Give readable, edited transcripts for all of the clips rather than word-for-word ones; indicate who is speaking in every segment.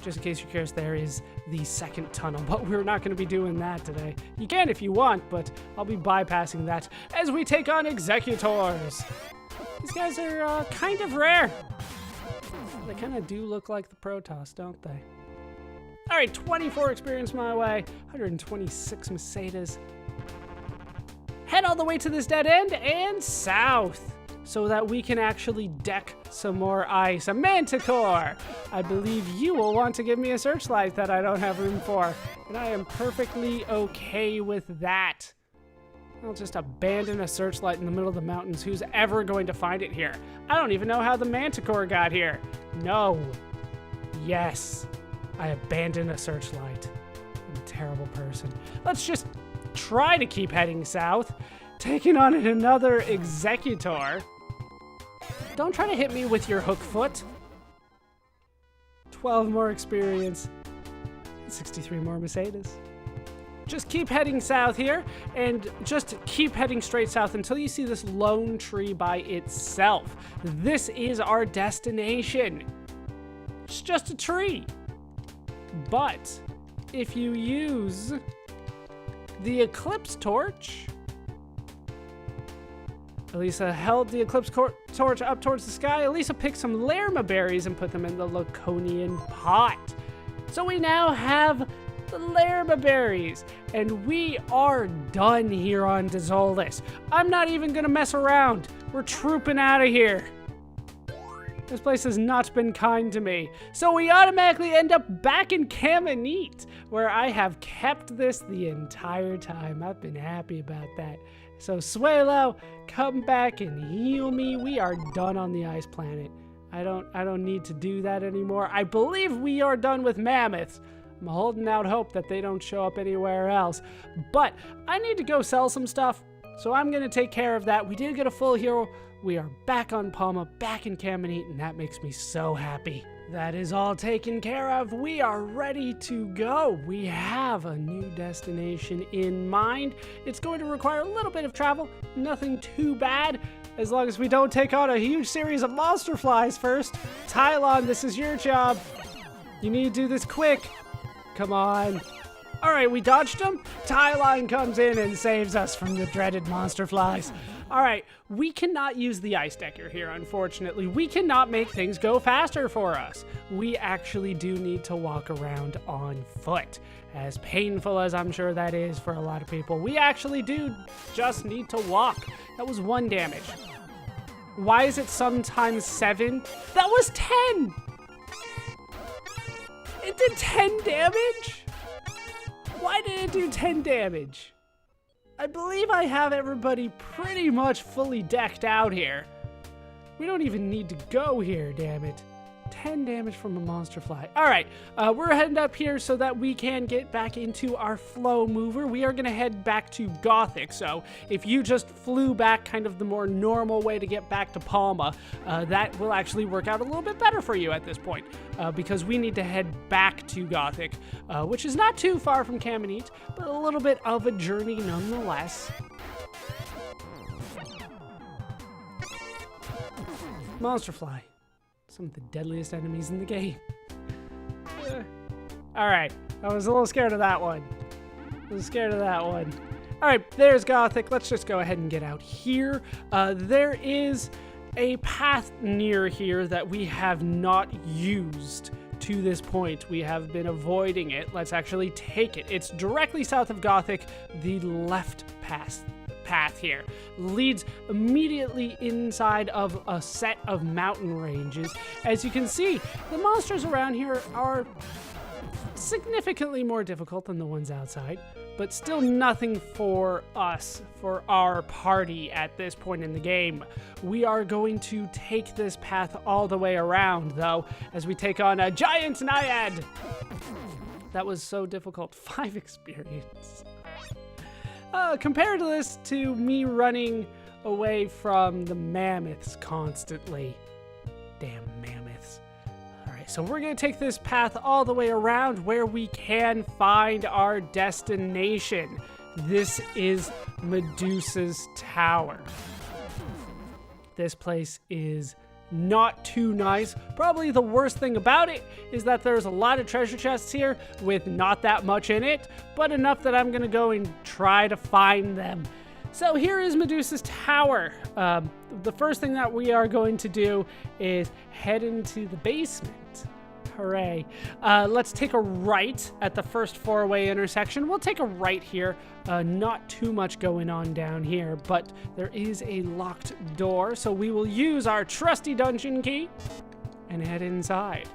Speaker 1: Just in case you're curious, there is the second tunnel, but we're not going to be doing that today. You can if you want, but I'll be bypassing that as we take on Executors. These guys are kind of rare. They kind of do look like the Protoss, don't they? All right, 24 experience my way, 126 Mercedes. Head all the way to this dead end and south so that we can actually deck some more ice. A Manticore! I believe you will want to give me a searchlight that I don't have room for, and I am perfectly okay with that. I'll just abandon a searchlight in the middle of the mountains. Who's ever going to find it here? I don't even know how the Manticore got here. No. Yes. I abandoned a searchlight. I'm a terrible person. Let's just try to keep heading south. Taking on another Executor. Don't try to hit me with your hook foot. 12 more experience. 63 more Mercedes. Just keep heading south here, and just keep heading straight south until you see this lone tree by itself. This is our destination. It's just a tree. But if you use the Eclipse Torch, Elisa held the Eclipse Torch up towards the sky. Elisa picked some Lerma berries and put them in the Laconian pot. So we now have the Lerma berries, and we are done here on Dezolis. I'm not even gonna mess around. We're trooping out of here. This place has not been kind to me. So we automatically end up back in Caminite, where I have kept this the entire time. I've been happy about that. So Suelo, come back and heal me. We are done on the ice planet. I don't need to do that anymore. I believe we are done with mammoths. I'm holding out hope that they don't show up anywhere else. But I need to go sell some stuff, so I'm going to take care of that. We did get a full hero. We are back on Palma, back in Caminite, and that makes me so happy. That is all taken care of. We are ready to go. We have a new destination in mind. It's going to require a little bit of travel. Nothing too bad, as long as we don't take on a huge series of monster flies first. Tylon, this is your job. You need to do this quick. Come on. All right, we dodged him. Tylon comes in and saves us from the dreaded monster flies. All right, we cannot use the ice decker here, unfortunately. We cannot make things go faster for us. We actually do need to walk around on foot. As painful as I'm sure that is for a lot of people, we actually do just need to walk. That was 1 damage. Why is it sometimes 7? That was 10! It did 10 damage? Why did it do 10 damage? I believe I have everybody pretty much fully decked out here. We don't even need to go here, damn it. 10 damage from a monster fly. All right, we're heading up here so that we can get back into our flow mover. We are gonna head back to Gothic. So if you just flew back kind of the more normal way to get back to Palma, that will actually work out a little bit better for you at this point, because we need to head back to Gothic, which is not too far from Caminite, but a little bit of a journey nonetheless. Monster fly. Some of the deadliest enemies in the game. All right, I was a little scared of that one. All right, there's Gothic. Let's just go ahead and get out here. There is a path near here that we have not used to this point. We have been avoiding it. Let's actually take it. It's directly south of Gothic. The left path here leads immediately inside of a set of mountain ranges. As you can see, the monsters around here are significantly more difficult than the ones outside, but still nothing for us, for our party at this point in the game. We are going to take this path all the way around, though, as we take on a giant naiad. That was so difficult. 5 experience. Compared to this to me running away from the mammoths constantly. Damn mammoths. All right, so we're going to take this path all the way around where we can find our destination. This is Medusa's tower. This place is not too nice. Probably the worst thing about it is that there's a lot of treasure chests here with not that much in it, but enough that I'm gonna go and try to find them. So here is Medusa's tower. The first thing that we are going to do is head into the basement. Hooray. Let's take a right at the first four-way intersection. We'll take a right here. Not too much going on down here, but there is a locked door, so we will use our trusty dungeon key and head inside.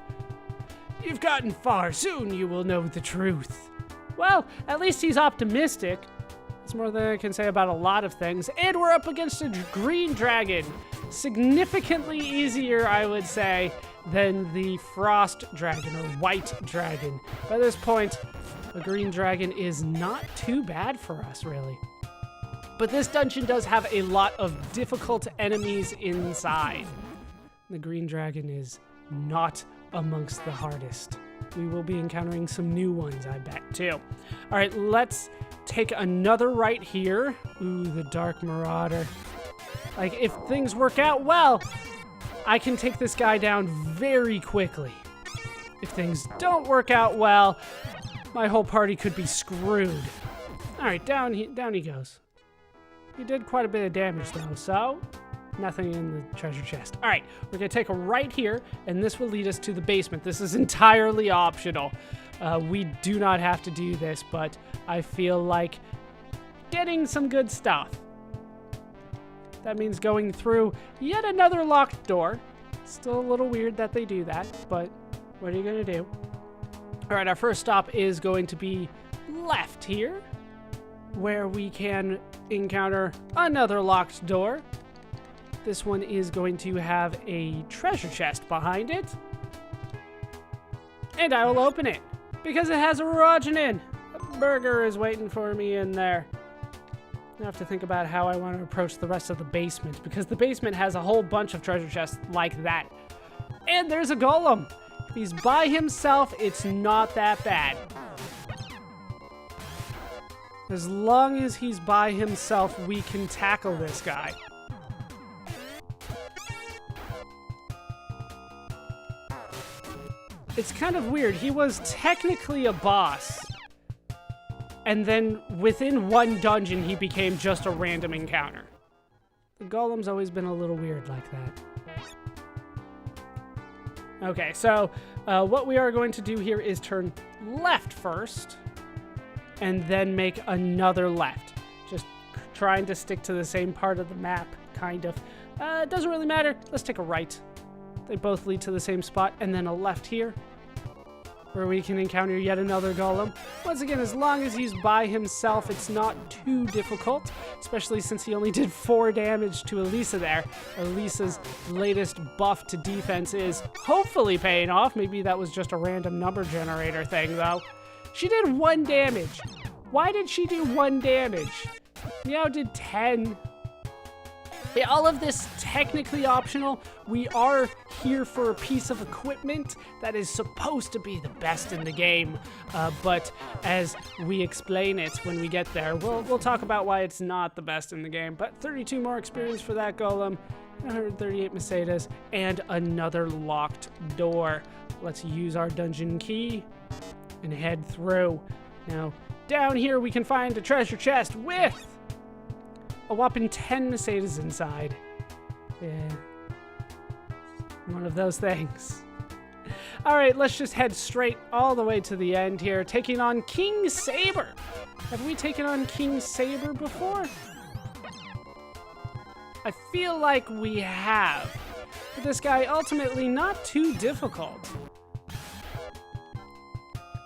Speaker 1: You've gotten far. Soon you will know the truth. Well, at least he's optimistic. That's more than I can say about a lot of things. And we're up against a green dragon. Significantly easier, I would say, than the frost dragon or white dragon. By this point, the green dragon is not too bad for us, really. But this dungeon does have a lot of difficult enemies inside. The green dragon is not amongst the hardest. We will be encountering some new ones, I bet, too. All right, let's take another right here. Ooh, the Dark Marauder. Like, if things work out well, I can take this guy down very quickly. If things don't work out well, my whole party could be screwed. All right, down he goes. He did quite a bit of damage, though, so nothing in the treasure chest. All right, we're gonna take a right here, and this will lead us to the basement. This is entirely optional. We do not have to do this, but I feel like getting some good stuff. That means going through yet another locked door. Still a little weird that they do that, but what are you gonna do? All right, our first stop is going to be left here, where we can encounter another locked door. This one is going to have a treasure chest behind it. And I will open it, because it has a Rogenin. A burger is waiting for me in there. I have to think about how I want to approach the rest of the basement, because the basement has a whole bunch of treasure chests like that. And there's a golem. If he's by himself, it's not that bad. As long as he's by himself, we can tackle this guy. It's kind of weird. He was technically a boss. And then within one dungeon, he became just a random encounter. The golem's always been a little weird like that. Okay, so what we are going to do here is turn left first, and then make another left. Just trying to stick to the same part of the map, kind of. It doesn't really matter. Let's take a right. They both lead to the same spot, and then a left here, where we can encounter yet another golem. Once again, as long as he's by himself, it's not too difficult, especially since he only did 4 damage to Elisa there. Elisa's latest buff to defense is hopefully paying off. Maybe that was just a random number generator thing, though. She did 1 damage. Why did she do 1 damage? Meow did 10. Yeah, all of this technically optional. We are here for a piece of equipment that is supposed to be the best in the game, but as we explain it when we get there, we'll talk about why it's not the best in the game. But 32 more experience for that golem, 138 Mercedes, and another locked door. Let's use our dungeon key and head through. Now, down here we can find a treasure chest with a whopping 10 Mercedes inside. Yeah. One of those things. All right, let's just head straight all the way to the end here, taking on King Saber. Have we taken on King Saber before? I feel like we have. But this guy ultimately not too difficult.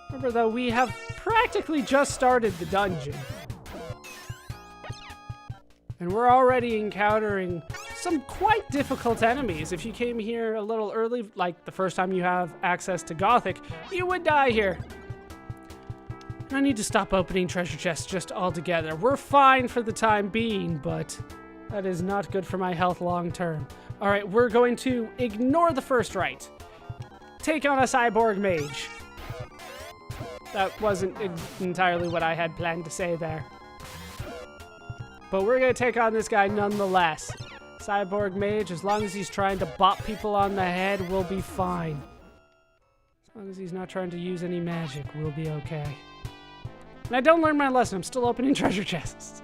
Speaker 1: Remember though, we have practically just started the dungeon. And we're already encountering some quite difficult enemies. If you came here a little early, like the first time you have access to Gothic, you would die here. I need to stop opening treasure chests just altogether. We're fine for the time being, but that is not good for my health long term. All right, we're going to ignore the first right. Take on a cyborg mage. That wasn't entirely what I had planned to say there. But we're going to take on this guy nonetheless. Cyborg mage, as long as he's trying to bop people on the head, we'll be fine. As long as he's not trying to use any magic, we'll be okay. And I don't learn my lesson. I'm still opening treasure chests.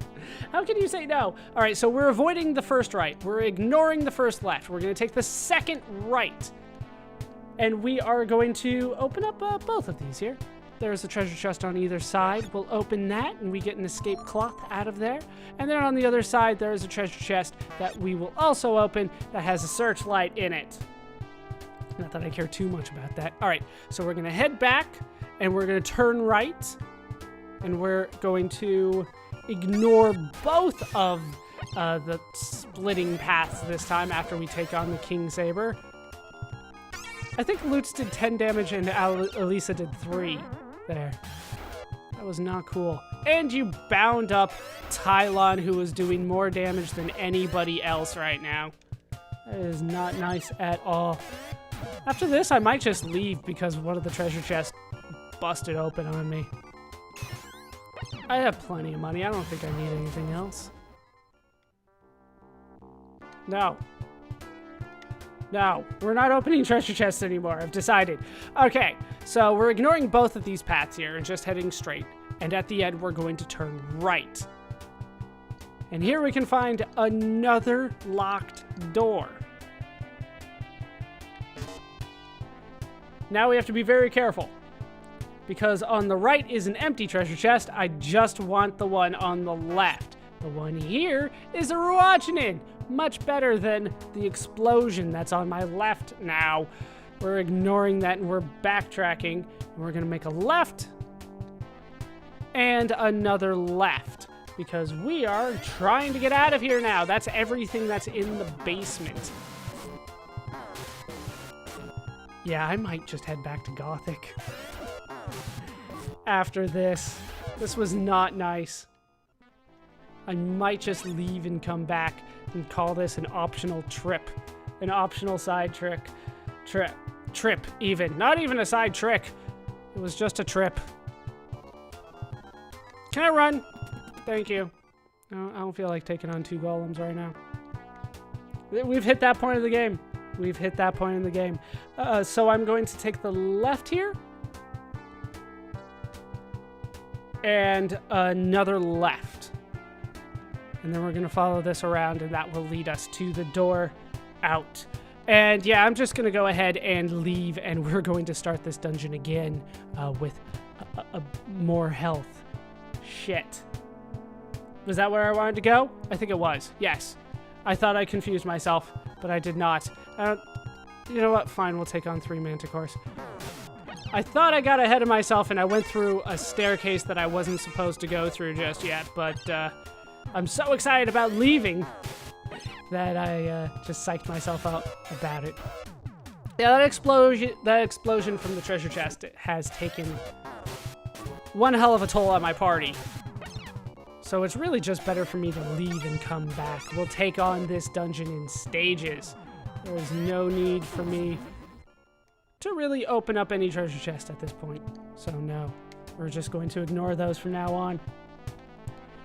Speaker 1: How can you say no? All right, so we're avoiding the first right. We're ignoring the first left. We're going to take the second right. And we are going to open up both of these here. There's a treasure chest on either side. We'll open that, and we get an escape cloth out of there. And then on the other side, there is a treasure chest that we will also open that has a searchlight in it. Not that I care too much about that. All right, so we're going to head back, and we're going to turn right. And we're going to ignore both of the splitting paths this time after we take on the King Saber. I think Lutz did 10 damage and Elisa did 3 there. That was not cool. And you bound up Tylon, who was doing more damage than anybody else right now. That is not nice at all. After this, I might just leave because one of the treasure chests busted open on me. I have plenty of money. I don't think I need anything else. No. No, we're not opening treasure chests anymore. I've decided. Okay, so we're ignoring both of these paths here and just heading straight. And at the end, we're going to turn right. And here we can find another locked door. Now we have to be very careful, because on the right is an empty treasure chest. I just want the one on the left. The one here is a Ruachinin. Much better than the explosion that's on my left now. We're ignoring that and we're backtracking. And we're going to make a left and another left because we are trying to get out of here now. That's everything that's in the basement. Yeah, I might just head back to Gothic after this. This was not nice. I might just leave and come back and call this an optional trip. An optional side trick. Trip, even. Not even a side trick. It was just a trip. Can I run? Thank you. No, I don't feel like taking on 2 golems right now. We've hit that point of the game. We've hit that point in the game. So I'm going to take the left here. And another left. And then we're going to follow this around, and that will lead us to the door out. And yeah, I'm just going to go ahead and leave, and we're going to start this dungeon again with more health. Shit. Was that where I wanted to go? I think it was. Yes. I thought I confused myself, but I did not. You know what? Fine, we'll take on 3 manticores. I thought I got ahead of myself, and I went through a staircase that I wasn't supposed to go through just yet, but I'm so excited about leaving that I just psyched myself out about it. Yeah, that explosion from the treasure chest has taken one hell of a toll on my party. So it's really just better for me to leave and come back. We'll take on this dungeon in stages. There is no need for me to really open up any treasure chest at this point. So no, we're just going to ignore those from now on.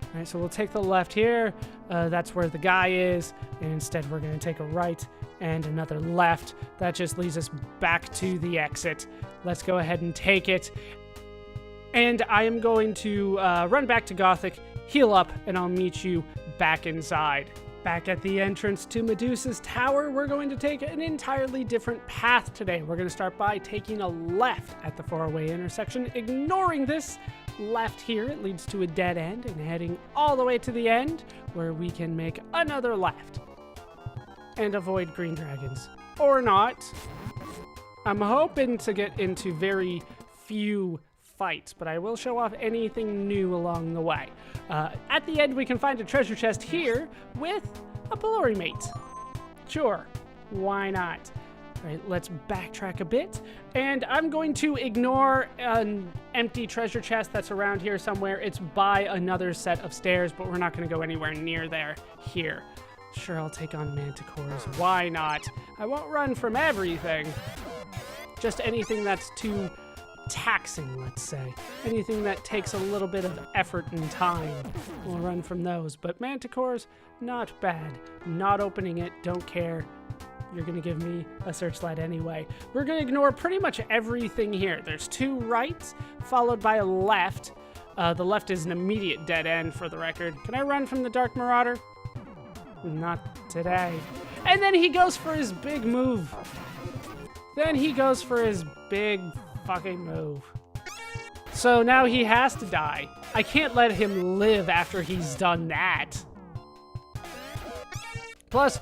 Speaker 1: All right, so we'll take the left here. That's where the guy is. And instead, we're going to take a right and another left. That just leads us back to the exit. Let's go ahead and take it. And I am going to run back to Gothic, heal up, and I'll meet you back inside. Back at the entrance to Medusa's tower, we're going to take an entirely different path today. We're going to start by taking a left at the 4-way intersection, ignoring this left here. It leads to a dead end, and heading all the way to the end where we can make another left and avoid green dragons. Or not. I'm hoping to get into very few fights, but I will show off anything new along the way. At the end, we can find a treasure chest here with a pillory mate. Sure, why not? All right, let's backtrack a bit, and I'm going to ignore an empty treasure chest that's around here somewhere. It's by another set of stairs, but we're not going to go anywhere near there here. Sure, I'll take on manticores. Why not? I won't run from everything. Just anything that's too taxing, let's say. Anything that takes a little bit of effort and time, we'll run from those. But Manticores, not bad. Not opening it, don't care. You're gonna give me a searchlight anyway. We're gonna ignore pretty much everything here. There's 2 rights, followed by a left. The left is an immediate dead end, for the record. Can I run from the Dark Marauder? Not today. And then he goes for his big move. Then he goes for his big fucking move. So now he has to die. I can't let him live after he's done that. Plus,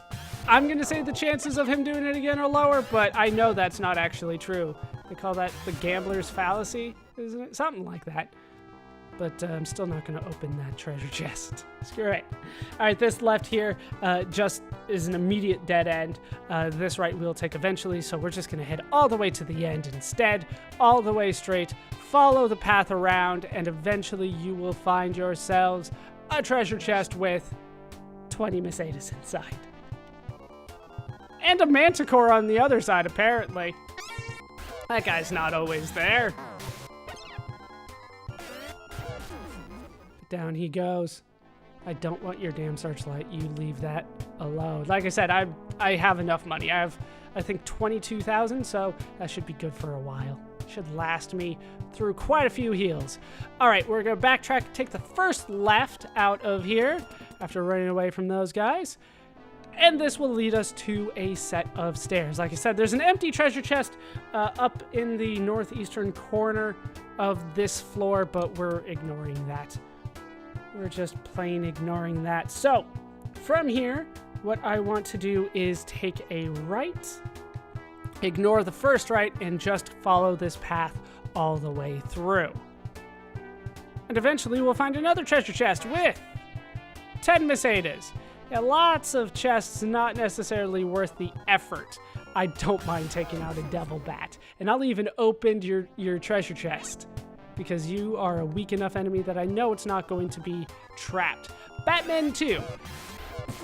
Speaker 1: I'm gonna say the chances of him doing it again are lower, but I know that's not actually true. They call that the gambler's fallacy, isn't it? Something like that. But I'm still not going to open that treasure chest. Screw it. All right, this left here just is an immediate dead end. This right we'll take eventually, so we're just going to head all the way to the end instead, all the way straight, follow the path around, and eventually you will find yourselves a treasure chest with 20 Mercedes inside. And a Manticore on the other side, apparently. That guy's not always there. Down he goes. I don't want your damn searchlight. You leave that alone. Like I said, I have enough money. I have, I think, 22,000, so that should be good for a while. Should last me through quite a few heals. All right, we're going to backtrack, take the first left out of here after running away from those guys. And this will lead us to a set of stairs. Like I said, there's an empty treasure chest up in the northeastern corner of this floor, but we're ignoring that. We're just plain ignoring that. So, from here, what I want to do is take a right, ignore the first right, and just follow this path all the way through. And eventually we'll find another treasure chest with 10 Mercedes. Yeah, lots of chests, not necessarily worth the effort. I don't mind taking out a devil bat. And I'll even open your treasure chest, because you are a weak enough enemy that I know it's not going to be trapped. Batman 2.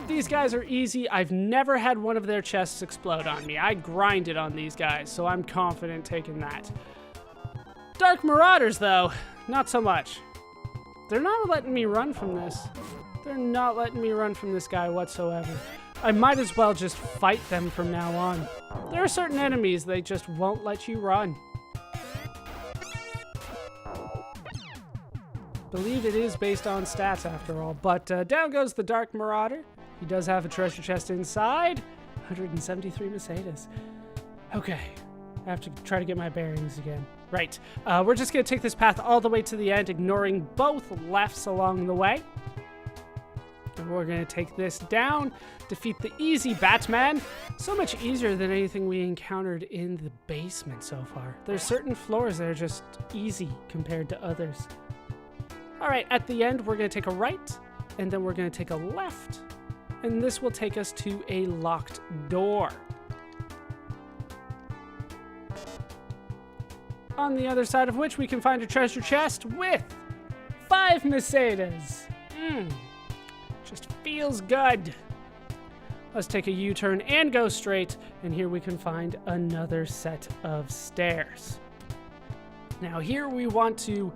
Speaker 1: These guys are easy. I've never had one of their chests explode on me. I grinded on these guys, so I'm confident taking that. Dark Marauders, though, not so much. They're not letting me run from this. They're not letting me run from this guy whatsoever. I might as well just fight them from now on. There are certain enemies, they just won't let you run. Believe it is based on stats after all, but down goes the Dark Marauder. He does have a treasure chest inside. 173 Mercedes. Okay, I have to try to get my bearings again. Right, we're just gonna take this path all the way to the end, ignoring both lefts along the way. And we're gonna take this down, defeat the easy Batman. So much easier than anything we encountered in the basement so far. There's certain floors that are just easy compared to others. All right, at the end, we're gonna take a right, and then we're gonna take a left, and this will take us to a locked door. On the other side of which we can find a treasure chest with 5 Mercedes. Just feels good. Let's take a U-turn and go straight, and here we can find another set of stairs. Now here we want to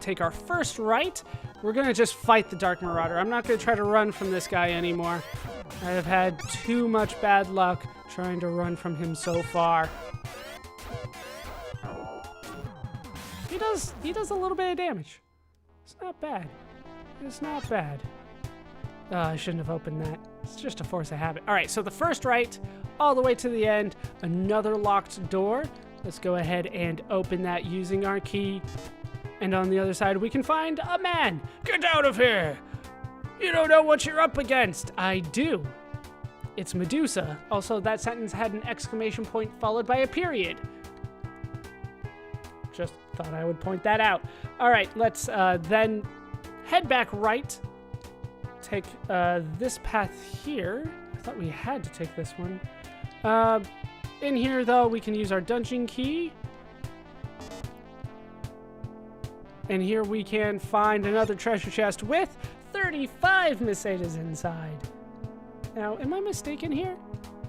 Speaker 1: take our first right. We're gonna just fight the Dark Marauder. I'm not gonna try to run from this guy anymore. I have had too much bad luck trying to run from him so far. He does a little bit of damage. It's not bad. It's not bad. I shouldn't have opened that. It's just a force of habit. All right, so the first right, all the way to the end, another locked door. Let's go ahead and open that using our key. And on the other side, we can find a man. Get out of here! You don't know what you're up against. I do. It's Medusa. Also, that sentence had an exclamation point followed by a period. Just thought I would point that out. All right, let's then head back right. Take this path here. I thought we had to take this one. In here, though, we can use our dungeon key. And here we can find another treasure chest with 35 Mercedes inside. Now, am I mistaken here?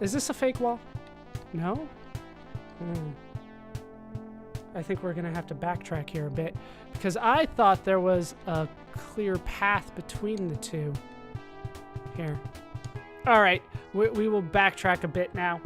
Speaker 1: Is this a fake wall? No? I think we're gonna have to backtrack here a bit because I thought there was a clear path between the two. Here. All right, we will backtrack a bit now.